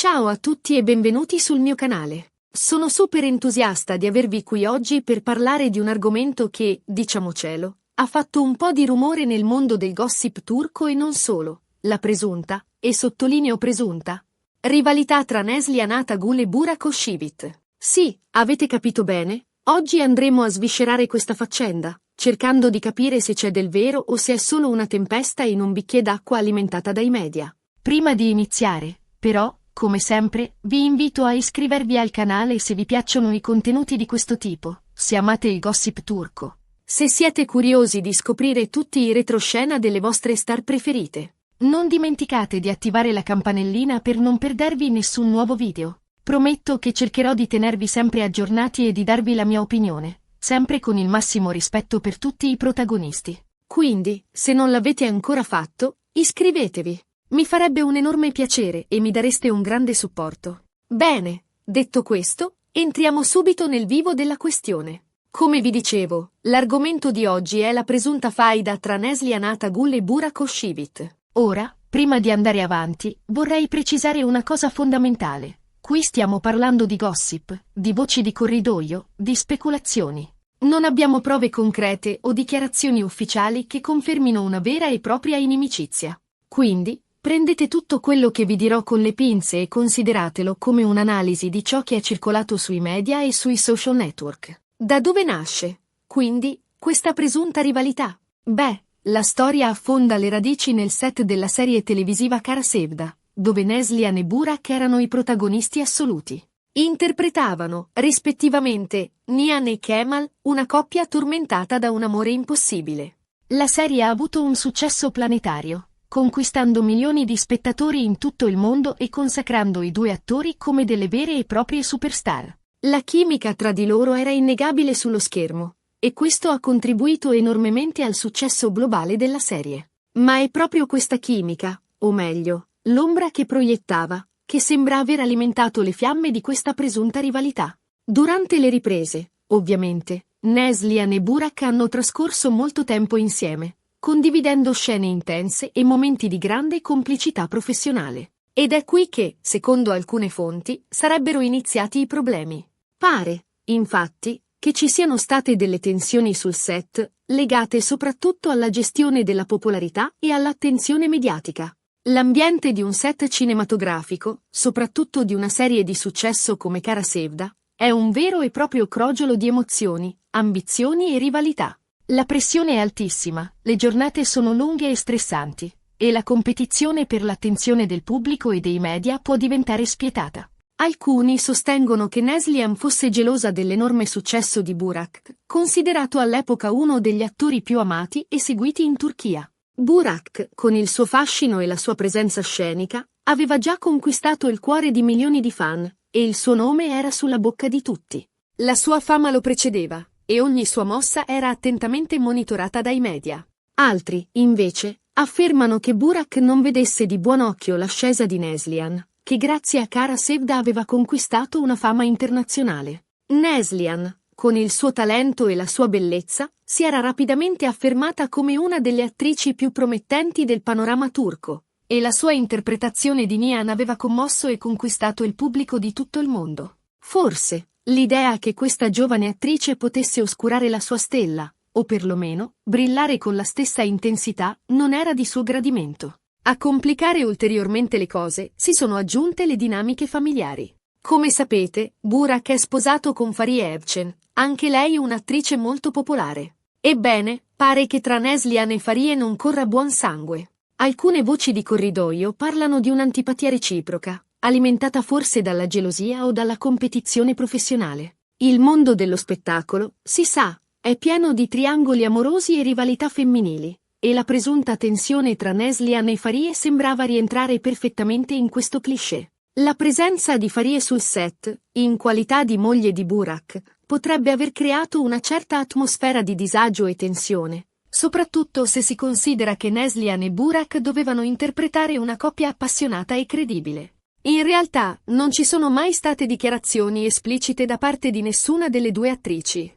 Ciao a tutti e benvenuti sul mio canale. Sono super entusiasta di avervi qui oggi per parlare di un argomento che, diciamocelo, ha fatto un po' di rumore nel mondo del gossip turco e non solo, la presunta, e sottolineo presunta, rivalità tra Neslihan Atagul e Burak Özçivit. Sì, avete capito bene, oggi andremo a sviscerare questa faccenda, cercando di capire se c'è del vero o se è solo una tempesta in un bicchiere d'acqua alimentata dai media. Prima di iniziare, però, come sempre, vi invito a iscrivervi al canale se vi piacciono i contenuti di questo tipo, se amate il gossip turco. Se siete curiosi di scoprire tutti i retroscena delle vostre star preferite. Non dimenticate di attivare la campanellina per non perdervi nessun nuovo video. Prometto che cercherò di tenervi sempre aggiornati e di darvi la mia opinione, sempre con il massimo rispetto per tutti i protagonisti. Quindi, se non l'avete ancora fatto, iscrivetevi. Mi farebbe un enorme piacere e mi dareste un grande supporto. Bene, detto questo, entriamo subito nel vivo della questione. Come vi dicevo, l'argomento di oggi è la presunta faida tra Neslihan Atagul e Burak Özçivit. Ora, prima di andare avanti, vorrei precisare una cosa fondamentale. Qui stiamo parlando di gossip, di voci di corridoio, di speculazioni. Non abbiamo prove concrete o dichiarazioni ufficiali che confermino una vera e propria inimicizia. Quindi, prendete tutto quello che vi dirò con le pinze e consideratelo come un'analisi di ciò che è circolato sui media e sui social network. Da dove nasce, quindi, questa presunta rivalità? Beh, la storia affonda le radici nel set della serie televisiva Kara Sevda, dove Neslihan e Burak erano i protagonisti assoluti. Interpretavano, rispettivamente, Nihan e Kemal, una coppia tormentata da un amore impossibile. La serie ha avuto un successo planetario, conquistando milioni di spettatori in tutto il mondo e consacrando i due attori come delle vere e proprie superstar. La chimica tra di loro era innegabile sullo schermo, e questo ha contribuito enormemente al successo globale della serie. Ma è proprio questa chimica, o meglio, l'ombra che proiettava, che sembra aver alimentato le fiamme di questa presunta rivalità. Durante le riprese, ovviamente, Neslihan e Burak hanno trascorso molto tempo insieme, condividendo scene intense e momenti di grande complicità professionale. Ed è qui che, secondo alcune fonti, sarebbero iniziati i problemi. Pare, infatti, che ci siano state delle tensioni sul set, legate soprattutto alla gestione della popolarità e all'attenzione mediatica. L'ambiente di un set cinematografico, soprattutto di una serie di successo come Kara Sevda, è un vero e proprio crogiolo di emozioni, ambizioni e rivalità. La pressione è altissima, le giornate sono lunghe e stressanti, e la competizione per l'attenzione del pubblico e dei media può diventare spietata. Alcuni sostengono che Neslihan fosse gelosa dell'enorme successo di Burak, considerato all'epoca uno degli attori più amati e seguiti in Turchia. Burak, con il suo fascino e la sua presenza scenica, aveva già conquistato il cuore di milioni di fan, e il suo nome era sulla bocca di tutti. La sua fama lo precedeva, e ogni sua mossa era attentamente monitorata dai media. Altri, invece, affermano che Burak non vedesse di buon occhio l'ascesa di Neslihan, che grazie a Kara Sevda aveva conquistato una fama internazionale. Neslihan, con il suo talento e la sua bellezza, si era rapidamente affermata come una delle attrici più promettenti del panorama turco, e la sua interpretazione di Nihan aveva commosso e conquistato il pubblico di tutto il mondo. Forse, l'idea che questa giovane attrice potesse oscurare la sua stella, o perlomeno, brillare con la stessa intensità, non era di suo gradimento. A complicare ulteriormente le cose, si sono aggiunte le dinamiche familiari. Come sapete, Burak è sposato con Fariye Evcen, anche lei un'attrice molto popolare. Ebbene, pare che tra Neslihan e Fariye non corra buon sangue. Alcune voci di corridoio parlano di un'antipatia reciproca, alimentata forse dalla gelosia o dalla competizione professionale. Il mondo dello spettacolo, si sa, è pieno di triangoli amorosi e rivalità femminili, e la presunta tensione tra Neslihan e Fariye sembrava rientrare perfettamente in questo cliché. La presenza di Fariye sul set, in qualità di moglie di Burak, potrebbe aver creato una certa atmosfera di disagio e tensione, soprattutto se si considera che Neslihan e Burak dovevano interpretare una coppia appassionata e credibile. In realtà, non ci sono mai state dichiarazioni esplicite da parte di nessuna delle due attrici.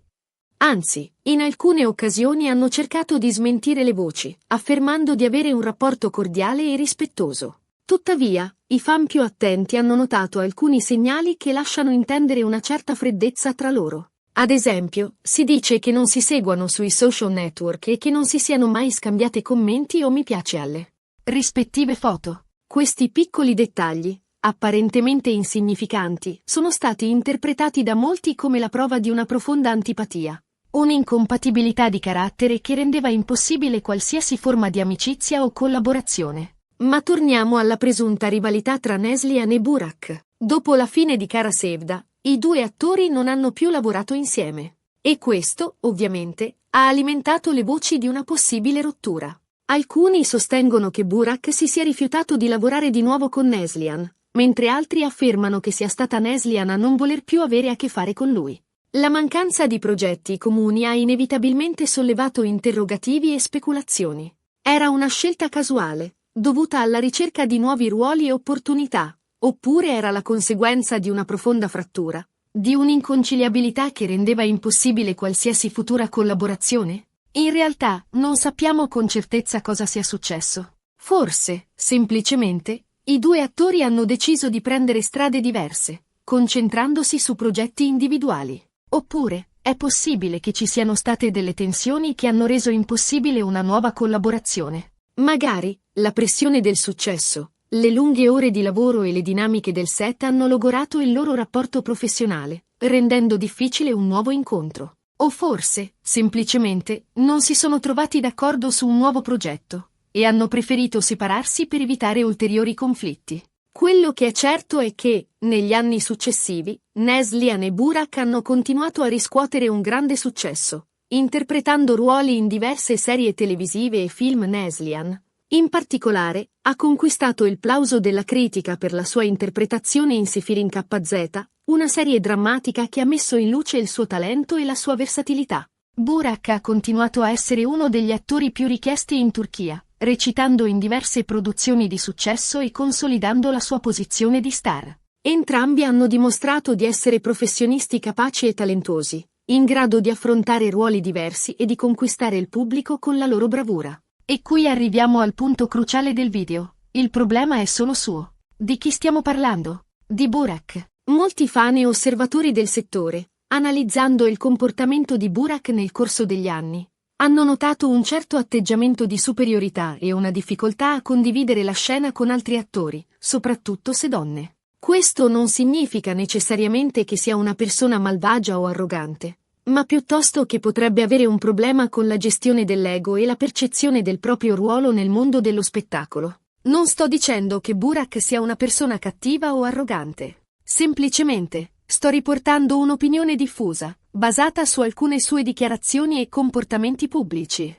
Anzi, in alcune occasioni hanno cercato di smentire le voci, affermando di avere un rapporto cordiale e rispettoso. Tuttavia, i fan più attenti hanno notato alcuni segnali che lasciano intendere una certa freddezza tra loro. Ad esempio, si dice che non si seguano sui social network e che non si siano mai scambiate commenti o mi piace alle rispettive foto. Questi piccoli dettagli, apparentemente insignificanti, sono stati interpretati da molti come la prova di una profonda antipatia, un'incompatibilità di carattere che rendeva impossibile qualsiasi forma di amicizia o collaborazione. Ma torniamo alla presunta rivalità tra Neslihan e Burak. Dopo la fine di Kara Sevda, i due attori non hanno più lavorato insieme. E questo, ovviamente, ha alimentato le voci di una possibile rottura. Alcuni sostengono che Burak si sia rifiutato di lavorare di nuovo con Neslihan, mentre altri affermano che sia stata Neslihan a non voler più avere a che fare con lui. La mancanza di progetti comuni ha inevitabilmente sollevato interrogativi e speculazioni. Era una scelta casuale, dovuta alla ricerca di nuovi ruoli e opportunità, oppure era la conseguenza di una profonda frattura, di un'inconciliabilità che rendeva impossibile qualsiasi futura collaborazione? In realtà, non sappiamo con certezza cosa sia successo. Forse, semplicemente, i due attori hanno deciso di prendere strade diverse, concentrandosi su progetti individuali. Oppure, è possibile che ci siano state delle tensioni che hanno reso impossibile una nuova collaborazione. Magari, la pressione del successo, le lunghe ore di lavoro e le dinamiche del set hanno logorato il loro rapporto professionale, rendendo difficile un nuovo incontro. O forse, semplicemente, non si sono trovati d'accordo su un nuovo progetto, e hanno preferito separarsi per evitare ulteriori conflitti. Quello che è certo è che, negli anni successivi, Neslihan e Burak hanno continuato a riscuotere un grande successo, interpretando ruoli in diverse serie televisive e film. Neslihan, in particolare, ha conquistato il plauso della critica per la sua interpretazione in Sefirin KZ, una serie drammatica che ha messo in luce il suo talento e la sua versatilità. Burak ha continuato a essere uno degli attori più richiesti in Turchia, recitando in diverse produzioni di successo e consolidando la sua posizione di star. Entrambi hanno dimostrato di essere professionisti capaci e talentuosi, in grado di affrontare ruoli diversi e di conquistare il pubblico con la loro bravura. E qui arriviamo al punto cruciale del video. Il problema è solo suo. Di chi stiamo parlando? Di Burak. Molti fan e osservatori del settore, analizzando il comportamento di Burak nel corso degli anni, hanno notato un certo atteggiamento di superiorità e una difficoltà a condividere la scena con altri attori, soprattutto se donne. Questo non significa necessariamente che sia una persona malvagia o arrogante, ma piuttosto che potrebbe avere un problema con la gestione dell'ego e la percezione del proprio ruolo nel mondo dello spettacolo. Non sto dicendo che Burak sia una persona cattiva o arrogante. Semplicemente, sto riportando un'opinione diffusa, basata su alcune sue dichiarazioni e comportamenti pubblici.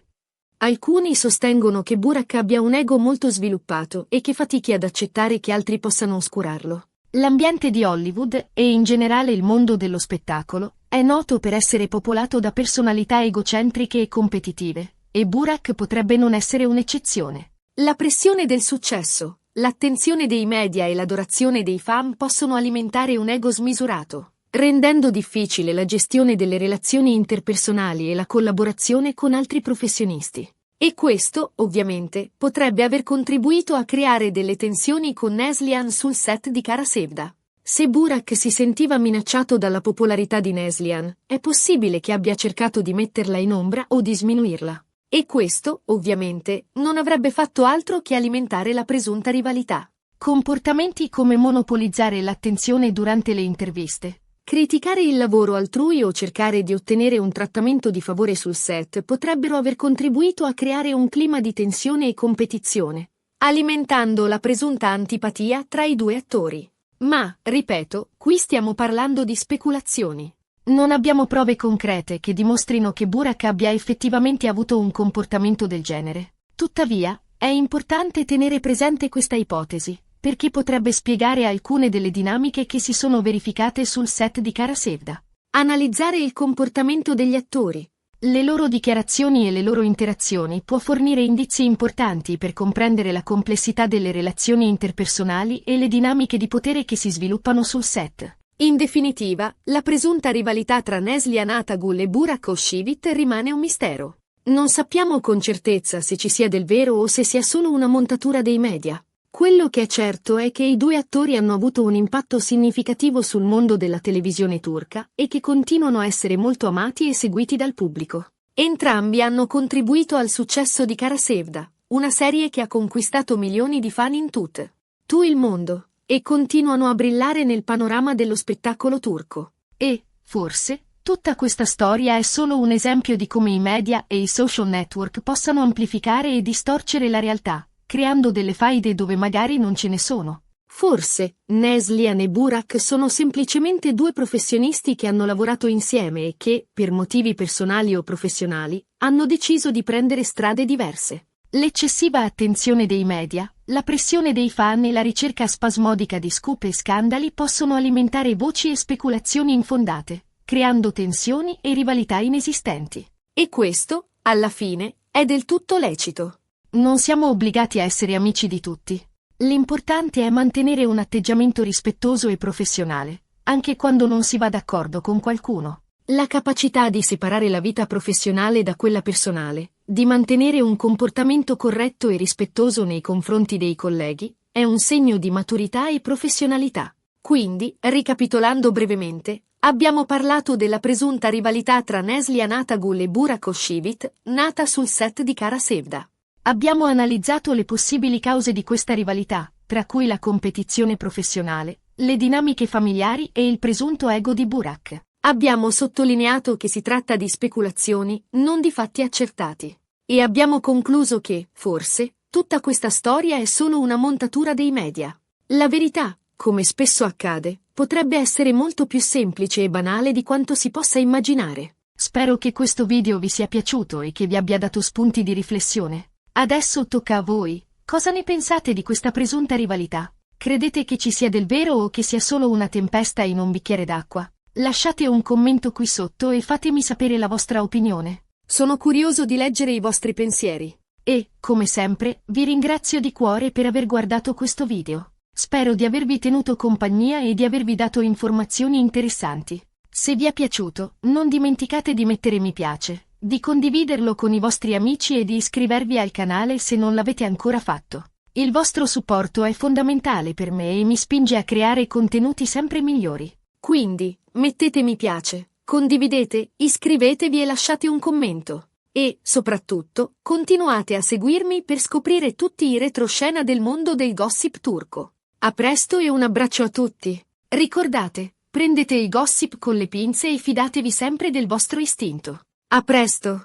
Alcuni sostengono che Burak abbia un ego molto sviluppato e che fatichi ad accettare che altri possano oscurarlo. L'ambiente di Hollywood, e in generale il mondo dello spettacolo, è noto per essere popolato da personalità egocentriche e competitive, e Burak potrebbe non essere un'eccezione. La pressione del successo, l'attenzione dei media e l'adorazione dei fan possono alimentare un ego smisurato, rendendo difficile la gestione delle relazioni interpersonali e la collaborazione con altri professionisti. E questo, ovviamente, potrebbe aver contribuito a creare delle tensioni con Neslihan sul set di Kara Sevda. Se Burak si sentiva minacciato dalla popolarità di Neslihan, è possibile che abbia cercato di metterla in ombra o di sminuirla. E questo, ovviamente, non avrebbe fatto altro che alimentare la presunta rivalità. Comportamenti come monopolizzare l'attenzione durante le interviste, criticare il lavoro altrui o cercare di ottenere un trattamento di favore sul set potrebbero aver contribuito a creare un clima di tensione e competizione, alimentando la presunta antipatia tra i due attori. Ma, ripeto, qui stiamo parlando di speculazioni. Non abbiamo prove concrete che dimostrino che Burak abbia effettivamente avuto un comportamento del genere. Tuttavia, è importante tenere presente questa ipotesi, perché potrebbe spiegare alcune delle dinamiche che si sono verificate sul set di Kara Sevda. Analizzare il comportamento degli attori, le loro dichiarazioni e le loro interazioni può fornire indizi importanti per comprendere la complessità delle relazioni interpersonali e le dinamiche di potere che si sviluppano sul set. In definitiva, la presunta rivalità tra Neslihan Atagul e Burak Özçivit rimane un mistero. Non sappiamo con certezza se ci sia del vero o se sia solo una montatura dei media. Quello che è certo è che i due attori hanno avuto un impatto significativo sul mondo della televisione turca e che continuano a essere molto amati e seguiti dal pubblico. Entrambi hanno contribuito al successo di Kara Sevda, una serie che ha conquistato milioni di fan in tutto il mondo, e continuano a brillare nel panorama dello spettacolo turco. E, forse, tutta questa storia è solo un esempio di come i media e i social network possano amplificare e distorcere la realtà, creando delle faide dove magari non ce ne sono. Forse, Neslihan e Burak sono semplicemente due professionisti che hanno lavorato insieme e che, per motivi personali o professionali, hanno deciso di prendere strade diverse. L'eccessiva attenzione dei media, la pressione dei fan e la ricerca spasmodica di scoop e scandali possono alimentare voci e speculazioni infondate, creando tensioni e rivalità inesistenti. E questo, alla fine, è del tutto lecito. Non siamo obbligati a essere amici di tutti. L'importante è mantenere un atteggiamento rispettoso e professionale, anche quando non si va d'accordo con qualcuno. La capacità di separare la vita professionale da quella personale, di mantenere un comportamento corretto e rispettoso nei confronti dei colleghi, è un segno di maturità e professionalità. Quindi, ricapitolando brevemente, abbiamo parlato della presunta rivalità tra Neslihan Atagul e Burak Özçivit, nata sul set di Kara Sevda. Abbiamo analizzato le possibili cause di questa rivalità, tra cui la competizione professionale, le dinamiche familiari e il presunto ego di Burak. Abbiamo sottolineato che si tratta di speculazioni, non di fatti accertati. E abbiamo concluso che, forse, tutta questa storia è solo una montatura dei media. La verità, come spesso accade, potrebbe essere molto più semplice e banale di quanto si possa immaginare. Spero che questo video vi sia piaciuto e che vi abbia dato spunti di riflessione. Adesso tocca a voi. Cosa ne pensate di questa presunta rivalità? Credete che ci sia del vero o che sia solo una tempesta in un bicchiere d'acqua? Lasciate un commento qui sotto e fatemi sapere la vostra opinione. Sono curioso di leggere i vostri pensieri. E, come sempre, vi ringrazio di cuore per aver guardato questo video. Spero di avervi tenuto compagnia e di avervi dato informazioni interessanti. Se vi è piaciuto, non dimenticate di mettere mi piace, di condividerlo con i vostri amici e di iscrivervi al canale se non l'avete ancora fatto. Il vostro supporto è fondamentale per me e mi spinge a creare contenuti sempre migliori. Quindi, mettete mi piace, condividete, iscrivetevi e lasciate un commento. E, soprattutto, continuate a seguirmi per scoprire tutti i retroscena del mondo del gossip turco. A presto e un abbraccio a tutti. Ricordate, prendete i gossip con le pinze e fidatevi sempre del vostro istinto. A presto!